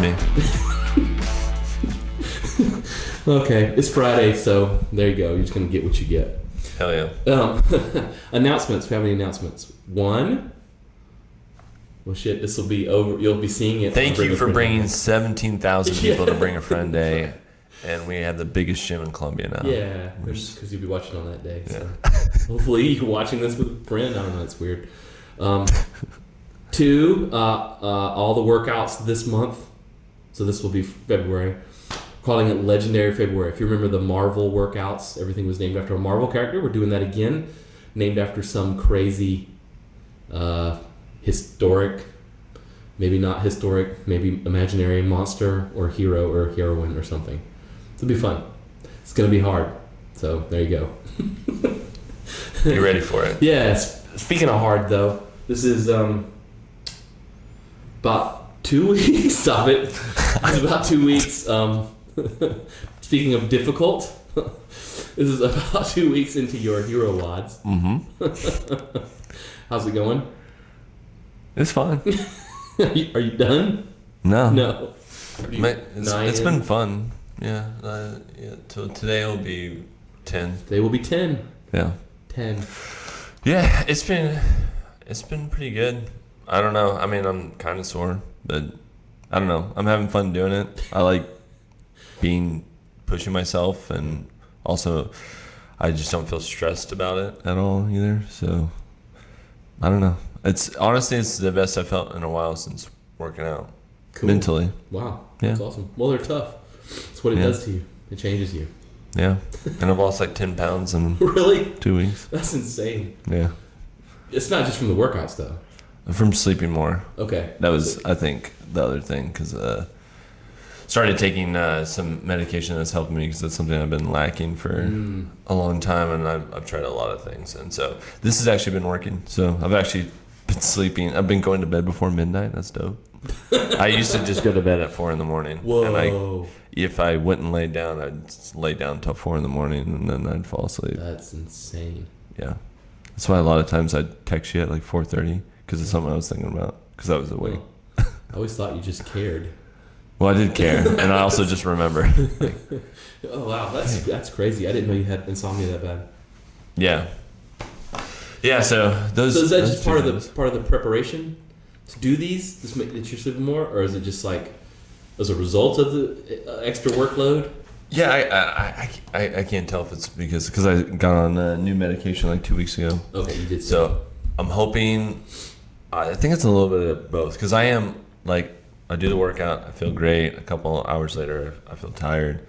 That's me. Okay, it's Friday, so there you go. You're just gonna get what you get. Hell yeah. Announcements. We have any announcements? One. Well, shit. This will be over. You'll be seeing it. Thank you for bringing Day. 17,000 people to Bring a Friend Day, and we have the biggest gym in Columbia now. Yeah, because you'll be watching on that day. So hopefully you're watching this with a friend. I don't know. It's weird. Two. All the workouts this month. So this will be February. Calling it Legendary February. If you remember the Marvel workouts, everything was named after a Marvel character. We're doing that again, named after some crazy, historic, maybe not historic, maybe imaginary monster or hero or heroine or something. It'll be fun. It's gonna be hard. So there you go. You ready for it? Yes. Speaking of hard, though, this is about 2 weeks. Stop it. It's about 2 weeks. Speaking of difficult, this is about 2 weeks into your Hero WODs. Mm-hmm. How's it going? It's fine. Are you done? No. No. It's been fun. Yeah. So today will be 10. They will be 10. Yeah. 10. Yeah, it's been pretty good. I don't know. I mean, I'm kind of sore, but I don't know. I'm having fun doing it. I like pushing myself, and also I just don't feel stressed about it at all either. So I don't know. It's the best I've felt in a while since working out. Cool. Mentally. Wow. Yeah. That's awesome. Well, they're tough. That's what it does to you. It changes you. Yeah. And I've lost like 10 pounds in Really? 2 weeks. That's insane. Yeah. It's not just from the workouts, though. From sleeping more. Okay. That was, I think, the other thing, because started taking some medication that's helping me, because that's something I've been lacking for a long time, and I've tried a lot of things, and so this has actually been working. So I've actually been sleeping. I've been going to bed before midnight. That's dope. I used to just go to bed at 4 a.m. Whoa. And if I went and laid down, I'd lay down until 4 a.m, and then I'd fall asleep. That's insane. Yeah. That's why a lot of times I'd text you at like 4:30, because it's something I was thinking about, because I was awake. I always thought you just cared. Well, I did care, and I also just remember. Oh wow, that's crazy. I didn't know you had insomnia that bad. Yeah. Yeah. So those. So is that those just two part things. of the preparation to do these? Just make that you're sleeping more, or is it just like as a result of the extra workload? Yeah, I can't tell if it's because I got on new medication like 2 weeks ago. Okay, you did. So I'm hoping. I think it's a little bit of both, because I am like, I do the workout, I feel great. A couple hours later, I feel tired,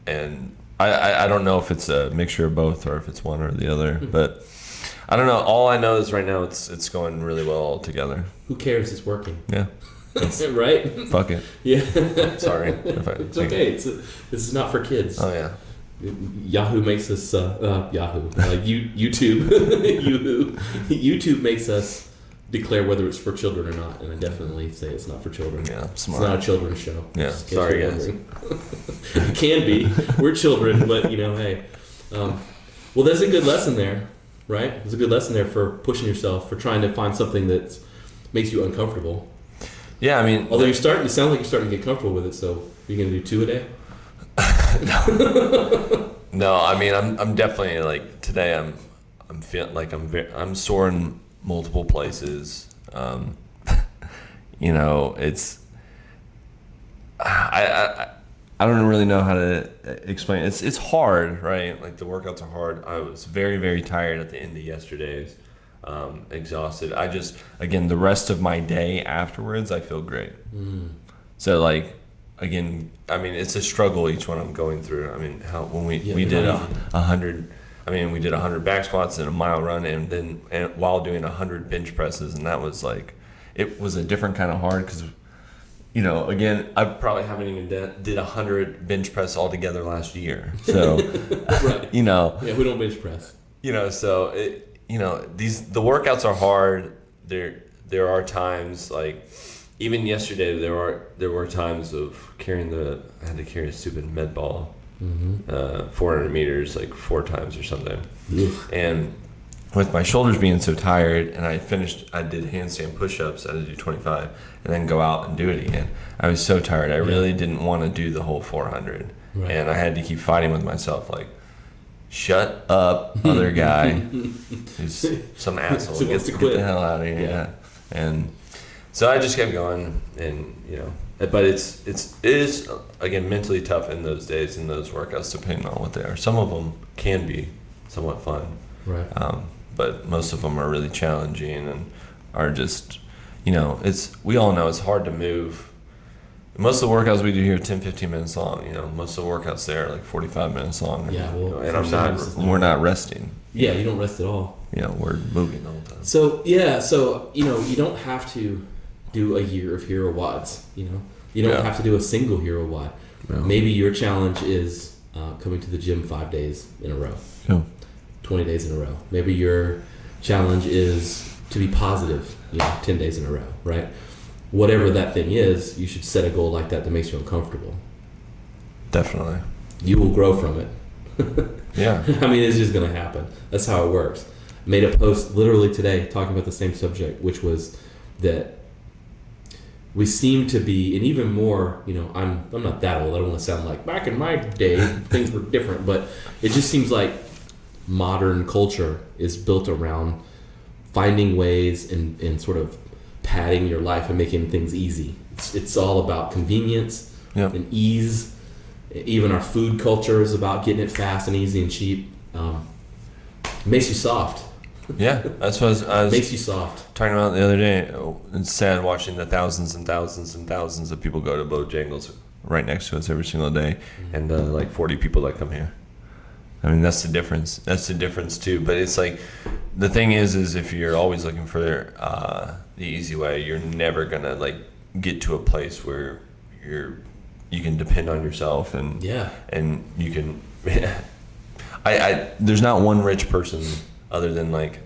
and I don't know if it's a mixture of both or if it's one or the other. But I don't know. All I know is right now it's going really well all together. Who cares? It's working. Yeah. Right? Fuck it. Yeah. Sorry. It's okay. This is not for kids. Oh yeah. Yahoo makes us YouTube YouTube makes us declare whether it's for children or not, and I definitely say it's not for children. Yeah, It's smart. not a children's show. Yeah, Just in case sorry you're guys. wondering. It can be. We're children, but hey. Well, there's a good lesson there, right? There's a good lesson there for pushing yourself, for trying to find something that makes you uncomfortable. Yeah, I mean, Although it sounds like you're starting to get comfortable with it. So you're gonna do 2 a day? No, I mean, I'm definitely like, today I'm feeling like I'm sore in multiple places. It's I don't really know how to explain it. It's hard, right? Like, the workouts are hard. I was very, very tired at the end of yesterday's, exhausted. Again, the rest of my day afterwards, I feel great. So like, again, I mean, it's a struggle each one I'm going through. I mean, when we did 100, I mean, we did 100 back squats and a mile run, and while doing 100 bench presses, and that was like, it was a different kind of hard, because, again, I probably haven't even did 100 bench press altogether last year. So, Right. Yeah, we don't bench press. So the workouts are hard. There are times, like, even yesterday, there were times of I had to carry a stupid med ball, 400 meters, like 4 times or something. Oof. And with my shoulders being so tired, and I did handstand push-ups. I had to do 25, and then go out and do it again. I was so tired. I really didn't want to do the whole 400, Right. and I had to keep fighting with myself, like, shut up, other guy, who's some asshole. So Get wants to get quit. the hell out of here. Yeah. Yeah. And so I just kept going, and but it is again mentally tough in those days, in those workouts, depending on what they are. Some of them can be somewhat fun. Right. But most of them are really challenging and are just, we all know it's hard to move. Most of the workouts we do here are 10, 15 minutes long. Most of the workouts there are like 45 minutes long. Yeah, well, and we're not resting. Yeah, you don't rest at all. We're moving the whole time. So you don't have to do a year of hero wads. You don't have to do a single hero wad. No. Maybe your challenge is coming to the gym 5 days in a row, Yeah. 20 days in a row. Maybe your challenge is to be positive, 10 days in a row, right? Whatever that thing is, you should set a goal like that makes you uncomfortable. Definitely. You will grow from it. Yeah. I mean, it's just going to happen. That's how it works. Made a post literally today talking about the same subject, which was that we seem to be, and even more, I'm not that old. I don't want to sound like back in my day things were different, but it just seems like modern culture is built around finding ways and sort of padding your life and making things easy. It's all about convenience and ease. Even our food culture is about getting it fast and easy and cheap. It makes you soft. Yeah, that's what I was Makes you soft. talking about the other day. It's sad watching the thousands and thousands and thousands of people go to Bojangles right next to us every single day, and like 40 people that come here. I mean, that's the difference. That's the difference too. But it's like, the thing is if you're always looking for the easy way, you're never gonna like get to a place where you can depend on yourself and you can. There's not one rich person other than like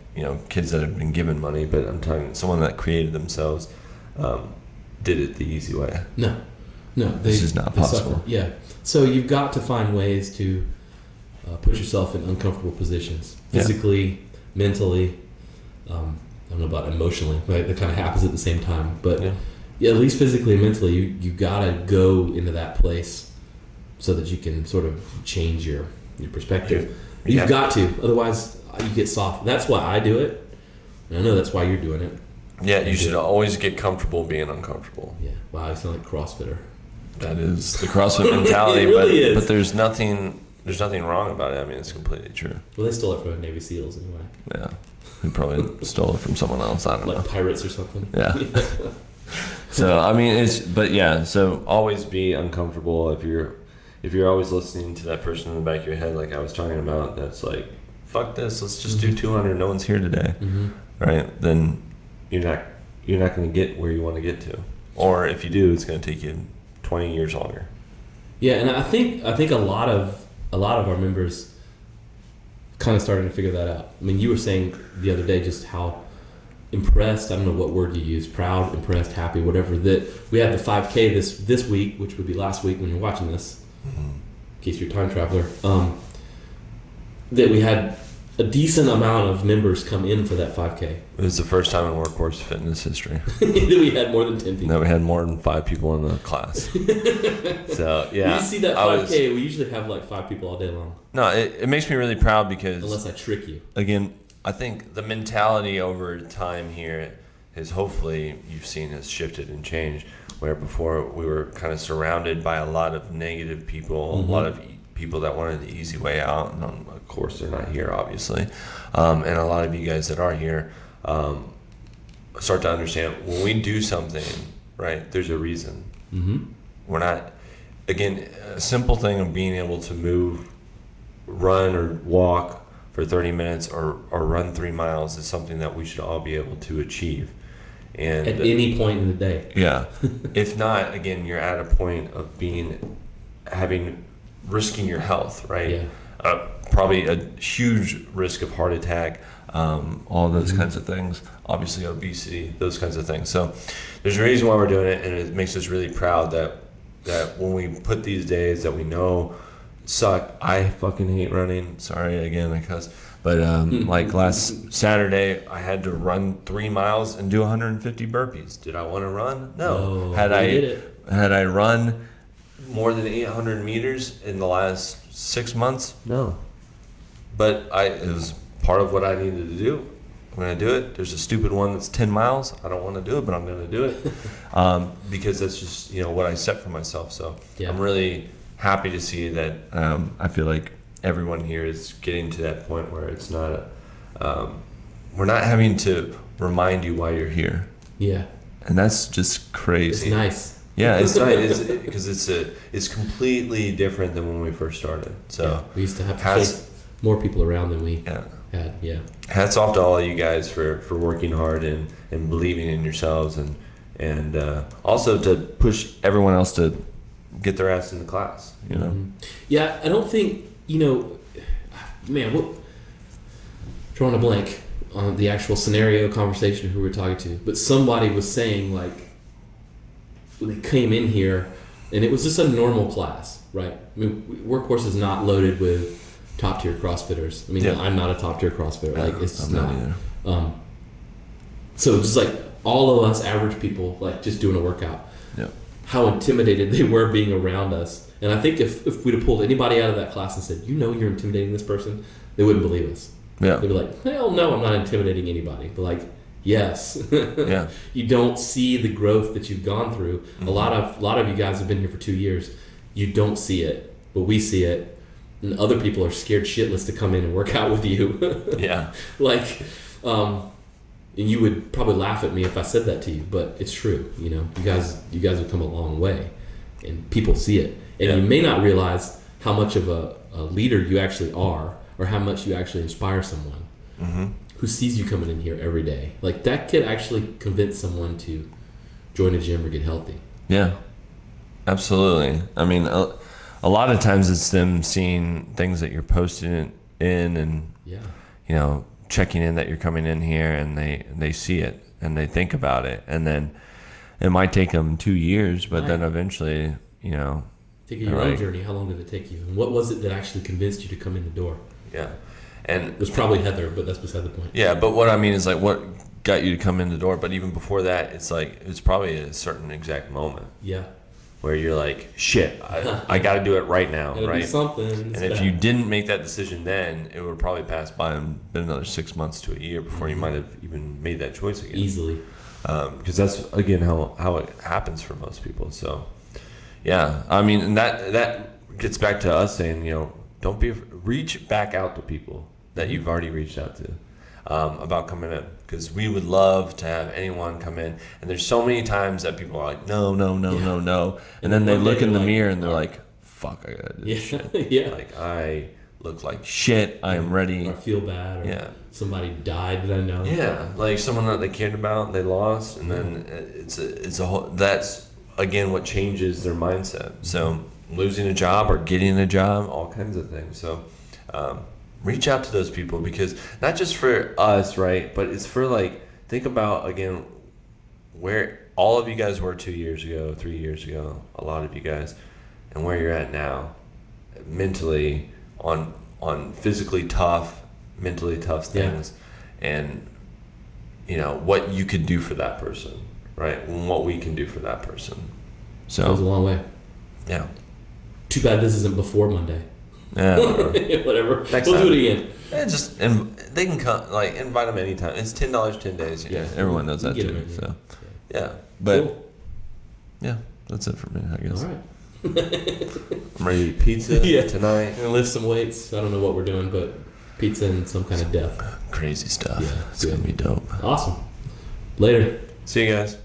kids that have been given money, but I'm talking someone that created themselves, did it the easy way. No, This is not they possible. suffer. Yeah, so you've got to find ways to put yourself in uncomfortable positions, physically, mentally. I don't know about emotionally, right? That kind of happens at the same time, but at least physically and mentally, you gotta go into that place so that you can sort of change your perspective. You've got to, otherwise you get soft. That's why I do it, and I know that's why you're doing it. Yeah, you should always get comfortable being uncomfortable. Yeah, wow, I sound like a CrossFitter. That is the CrossFit mentality, It really is. but there's nothing wrong about it. I mean, it's completely true. Well, they stole it from the Navy SEALs anyway. Yeah, we probably stole it from someone else. I don't know. Like pirates or something. Yeah. So I mean, so always be uncomfortable. If you're always listening to that person in the back of your head, like I was talking about, that's like, fuck this, let's just do 200. No one's here today, right? Then you're not going to get where you want to get to, or if you do, it's going to take you 20 years longer. Yeah, and I think a lot of our members kind of starting to figure that out. I mean, you were saying the other day just how impressed, I don't know what word you use, proud, impressed, happy, whatever, that we had the 5K this week, which would be last week when you're watching this, in case you're a time traveler, that we had a decent amount of members come in for that 5K. It was the first time in Workhorse Fitness history that we had more than 10 people. that we had more than 5 people in the class. So yeah, When you see that 5K, we usually have like 5 people all day long. No, it makes me really proud because, Unless I trick you. again, I think the mentality over time here has, hopefully you've seen, has shifted and changed. Where before we were kind of surrounded by a lot of negative people, a lot of people that wanted the easy way out, and of course they're not here, obviously. And a lot of you guys that are here start to understand when we do something, right? There's a reason. We're not, again, a simple thing of being able to move, run or walk for 30 minutes or run 3 miles is something that we should all be able to achieve. And At any point in the day. yeah, if not, again, you're at a point of risking your health, right? Yeah. Probably a huge risk of heart attack, all those kinds of things. Obviously, obesity, those kinds of things. So there's a reason why we're doing it, and it makes us really proud that when we put these days that we know suck. I fucking hate running. Sorry again, I cuss. But like last Saturday, I had to run 3 miles and do 150 burpees. Did I want to run? No. Had I run more than 800 meters in the last 6 months? No. But it was part of what I needed to do. I'm going to do it. There's a stupid one that's 10 miles. I don't want to do it, but I'm going to do it because that's just what I set for myself. So I'm really happy to see that. I feel like everyone here is getting to that point where it's not we're not having to remind you why you're here. Yeah. And that's just crazy. It's nice. Yeah, it's nice because it's completely different than when we first started. So we used to have to chase more people around than we had. Yeah. Hats off to all of you guys for working hard and believing in yourselves and also to push everyone else to get their ass in the class. Yeah, I don't think man, drawing a blank on the actual scenario conversation who we're talking to, but somebody was saying like when they came in here and it was just a normal class, right? I mean, Workhorse is not loaded with top tier CrossFitters. I mean, I'm not a top tier CrossFitter. Like it's just not. So just like all of us average people, like just doing a workout. Yeah. How intimidated they were being around us. And I think if we'd have pulled anybody out of that class and said, you're intimidating this person, they wouldn't believe us. Yeah. They'd be like, hell no, I'm not intimidating anybody. But like, yes. Yeah. You don't see the growth that you've gone through. Mm-hmm. A lot of you guys have been here for 2 years. You don't see it, but we see it. And other people are scared shitless to come in and work out with you. Yeah. Like, and you would probably laugh at me if I said that to you, but it's true. You guys have come a long way, and people see it. And you may not realize how much of a leader you actually are, or how much you actually inspire someone who sees you coming in here every day. Like that could actually convince someone to join a gym or get healthy. Yeah, absolutely. I mean, a lot of times it's them seeing things that you're posting in and checking in that you're coming in here, and they see it and they think about it, and then it might take them 2 years, but then eventually take your own journey. How long did it take you, and what was it that actually convinced you to come in the door? Yeah. And it was probably Heather, but that's beside the point. Yeah, but what I mean is like what got you to come in the door, but even before that, it's like it's probably a certain exact moment. Yeah. Where you're like, shit, I got to do it right now, right? Do something. And if you didn't make that decision then, it would probably pass by and been another 6 months to a year before you might have even made that choice again. Easily. Because that's again how it happens for most people. So, yeah, I mean, and that gets back to us saying, don't reach back out to people that you've already reached out to about coming in, because we would love to have anyone come in. And there's so many times that people are like, no, and then they look in the mirror and they're like, fuck, I gotta do this shit. Yeah, like I look like shit. I am ready. Or feel bad. Or somebody died that I know. Yeah, like someone that they cared about, they lost, and then it's a whole. That's again what changes their mindset. So losing a job or getting a job, all kinds of things. So. Reach out to those people, because not just for us, right? But it's for think about again where all of you guys were 2 years ago, 3 years ago, a lot of you guys, and where you're at now, mentally on physically tough, mentally tough things, and what you could do for that person, right? And what we can do for that person. So it goes a long way. Yeah. Too bad this isn't before Monday. Yeah, whatever. Next we'll time. do it again. And they can come. Invite them anytime. It's $10, 10 days. Yeah, everyone knows that too. So, yeah, but cool. Yeah, that's it for me, I guess. All right. I'm ready to eat pizza tonight. I'm gonna lift some weights. I don't know what we're doing, but pizza and some kind of death. Crazy stuff. Yeah, it's gonna be dope. Awesome. Later. See you guys.